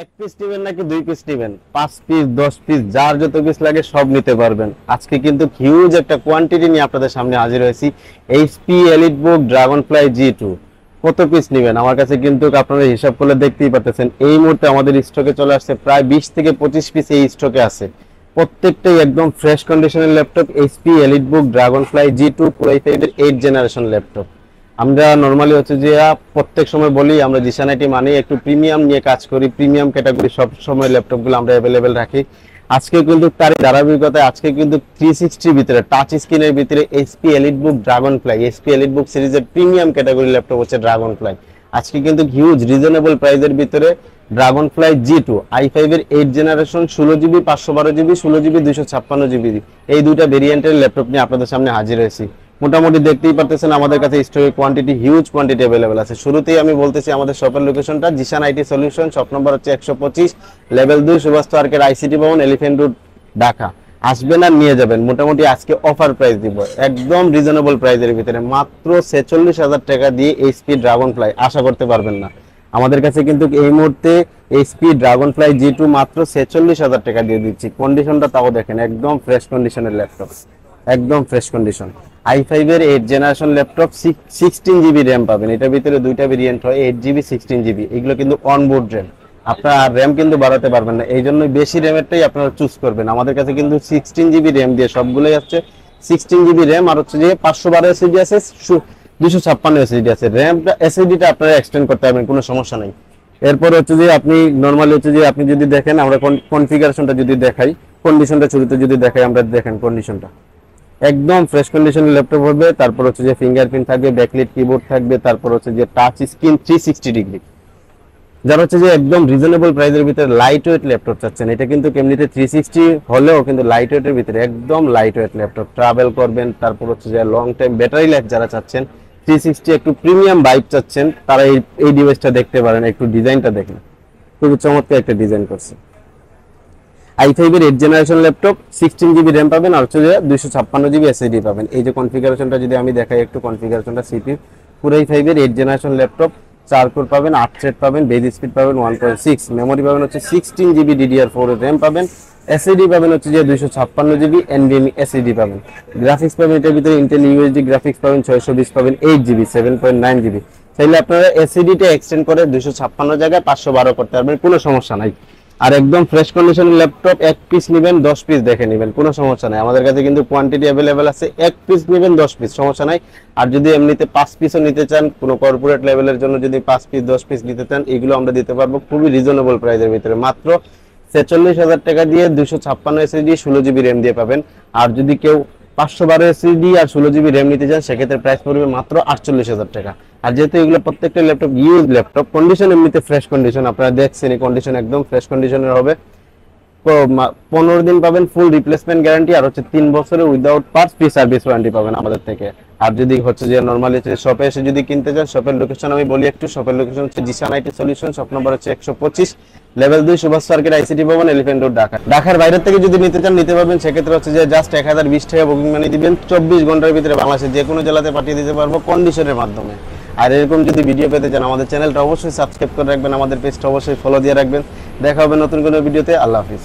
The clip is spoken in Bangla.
এক পিস নেবেন নাকি দুই পিস নেবেন, 5 পিস 10 পিস যার যত পিস লাগে সব নিতে পারবেন। আজকে কিন্তু হিউজ একটা কোয়ান্টিটি নিয়ে আপনাদের সামনে হাজির হয়েছি। এইচপি এলিটবুক ড্রাগনফ্লাই G2 কত পিস নেবেন আমার কাছে কিন্তু আপনারা হিসাব করলে দেখতেই পাচ্ছেন এই মুহূর্তে আমাদের স্টকে চলে আসছে প্রায় 20 থেকে 25 পিস এই স্টকে আছে। প্রত্যেকটাই একদম ফ্রেশ কন্ডিশনের laptop, HP EliteBook Dragonfly G2 Core i5 এর 8 জেনারেশন ল্যাপটপ। আমরা নরমালি হচ্ছে যে প্রত্যেক সময় বলি আমরা জিশান আইটি মানে একটু প্রিমিয়াম নিয়ে কাজ করি, প্রিমিয়াম ক্যাটাগরি সব সময় ল্যাপটপগুলো আমরা অ্যাভেলেবেল রাখি। আজকে কিন্তু তার ধারাবাহিকতায় আজকে কিন্তু 360 ভিতরে টাচ স্ক্রিনের ভিতরে HP EliteBook Dragonfly, HP EliteBook সিরিজের প্রিমিয়াম ক্যাটাগরি ল্যাপটপ হচ্ছে ড্রাগনফ্লাই। আজকে কিন্তু হিউজ রিজনেবল প্রাইসের ভিতরে ড্রাগনফ্লাই G2 i5 এর 8 generation 16GB 512GB 16GB 256GB এই দুইটা ভেরিয়েন্টের ল্যাপটপ নিয়ে আপনাদের সামনে হাজির হয়েছি। মোটামুটি দেখতেই পারতেছেন আমাদের কাছে স্টকে কোয়ান্টিটি হিউজ কোয়ান্টিটি अवेलेबल আছে। শুরুতেই আমি বলতেছি আমাদের শপের লোকেশনটা Zeeshan IT solution, shop number হচ্ছে 125 লেভেল 2 সুভাষ পার্কের আইসিটি ভবন, এলিফ্যান্ট রোড, ঢাকা। আসবেন আর নিয়ে যাবেন। মোটামুটি আজকে অফার প্রাইস দিব একদম রিজনেবল প্রাইসের ভিতরে মাত্র 46,000 টাকা দিয়ে এইচপি ড্রাগনফ্লাই আশা করতে পারবেন না। আমাদের কাছে কিন্তু এই মুহূর্তে এইচপি ড্রাগনফ্লাই G2 মাত্র 46,000 টাকা দিয়ে দিচ্ছি। কন্ডিশনটা তাও দেখেন একদম ফ্রেশ কন্ডিশনের ল্যাপটপ, একদম ফ্রেশ কন্ডিশন। i5 এর 8 জেনারেশন ল্যাপটপ 16GB র্যাম পাবেন। এটার ভিতরে দুইটা ভেরিয়েন্ট হয় 8GB 16GB। এগুলো কিন্তু অনবোর্ড র্যাম, আপনারা র্যাম কিন্তু বাড়াতে পারবেন না, এই জন্য বেশি র্যামেরটাই আপনারা চুজ করবেন। আমাদের কাছে কিন্তু 16GB র্যাম দিয়ে সবগুলোই আসছে। 16GB র্যাম আর হচ্ছে যে 512 এসএসডি আছে, 256 এসএসডি আছে। র্যামটা এসএসডিটা আপনারা এক্সটেন্ড করতে পারবেন, কোনো সমস্যা নাই। এরপর হচ্ছে যে আপনি নরমালি হচ্ছে যে আপনি যদি দেখেন আমরা কনফিগারেশনটা যদি দেখাই, কন্ডিশনটা শুরুতে যদি দেখাই আমরা দেখেন কন্ডিশনটা একদম ফ্রেশ কন্ডিশনের ল্যাপটপ হবে। তারপর হচ্ছে যে ফিঙ্গারপ্রিন্ট থাকবে, ব্যাকলাইট কিবোর্ড থাকবে, তারপর হচ্ছে যে টাচ স্ক্রিন 360 ডিগ্রি। যারা হচ্ছে যে একদম রিজনেবল প্রাইসের ভিতরে লাইট ওয়েট ল্যাপটপ চাচ্ছেন, এটা কিন্তু এমনিতে 360 হলেও কিন্তু লাইট ওয়েটের ভিতরে একদম লাইট ওয়েট ল্যাপটপ, ট্রাভেল করবেন। তারপর হচ্ছে যে লং টাইম ব্যাটারি লাইফ যারা চাচ্ছেন, 360 একটু প্রিমিয়াম ভাইব চাচ্ছেন, তারা এই ডিভাইসটা দেখতে পারেন। একটু ডিজাইনটা দেখেন, খুবই চমৎকার একটা ডিজাইন করছে। i5 এর 8 জেনারেশন ল্যাপটপ 16GB র্যাম পাবেন আর হচ্ছে যে 256GB এসএসডি পাবেন। এই যে কনফিগারেশনটা যদি আমি দেখাই একটু কনফিগারেশনটা, সিপিইউ পুরো i5 এর 8 জেনারেশন ল্যাপটপ, 4 কোর পাবেন, 8 থ্রেড পাবেন, বেজ স্পিড পাবেন 1.6, মেমরি পাবেন হচ্ছে 16GB DDR4 এর র্যাম পাবেন, এসএসডি পাবেন হচ্ছে যে 256GB NVMe এসএসডি পাবেন। গ্রাফিক্স পাবেন এটার ভিতরে ইন্টেল ইউএসডি গ্রাফিক্স পাবেন 620 পাবেন, 8GB 7.9GB। চাইলে আপনারা এসএসডিটা এক্সটেন্ড করে 256 জায়গায় 512 করতে পারবেন, কোনো সমস্যা নাই। আর একদম ফ্রেশ কন্ডিশনের ল্যাপটপ, এক পিস নেবেন 10 পিস দেখে নেবেন, কোনো সমস্যা নাই। আমাদের কাছে কিন্তু কোয়ান্টিটি अवेलेबल আছে, এক পিস নেবেন 10 পিস সমস্যা নাই। আর যদি এমনিতে 5 পিসও নিতে চান, কোনো কর্পোরেট লেভেলের জন্য যদি 5 পিস 10 পিস নিতে চান, এগুলো আমরা দিতে পারবো খুবই রিজনেবল প্রাইসের ভিতরে মাত্র 46,000 টাকা দিয়ে 256 এসএসডি 16GB র্যাম দিয়ে পাবেন। আর যদি কেউ 512 এসএসডি আর 16GB র্যাম নিতে চান, সেক্ষেত্রে প্রাইস পড়বে মাত্র 48,000 টাকা। আর যেহেতু এগুলো প্রত্যেকটা ল্যাপটপ ইউজ ল্যাপটপ, কন্ডিশন এমনিতে ফ্রেশ কন্ডিশন, আপনারা দেখছেন এই কন্ডিশন একদম ফ্রেশ কন্ডিশনের হবে। 15 দিন পাবেন ফুল রিপ্লেসমেন্ট গ্যারান্টি আর হচ্ছে 3 বছরের without parts free service warranty পাবেন আমাদের থেকে। আর যদি হচ্ছে যে নরমালি শপে এসে যদি কিনতে চান, শপের লোকেশন আমি বলি একটু, শপের লোকেশন হচ্ছে Zeeshan IT solution, shop number হচ্ছে 125 লেভেল 2 সুভাষ পার্কের আইসিটি ভবন, এলিফ্যান্ট রোড, ঢাকা। ঢাকার বাইরে থেকে যদি নিতে চান নিতে পারবেন, সেক্ষেত্রে হচ্ছে যে জাস্ট 1020 টাকা বুকিং মানি দিবেন, 24 ঘন্টার ভিতরে বাংলাদেশের যে কোনো জেলাতে পাঠিয়ে দিতে পারবো কন্ডিশনের মাধ্যমে। আর এরকম যদি ভিডিও পেতে চান আমাদের চ্যানেলটা অবশ্যই সাবস্ক্রাইব করে রাখবেন, আমাদের পেজটা অবশ্যই ফলো দিয়ে রাখবেন। দেখা হবে নতুন কোনো ভিডিওতে। আল্লাহ হাফিজ।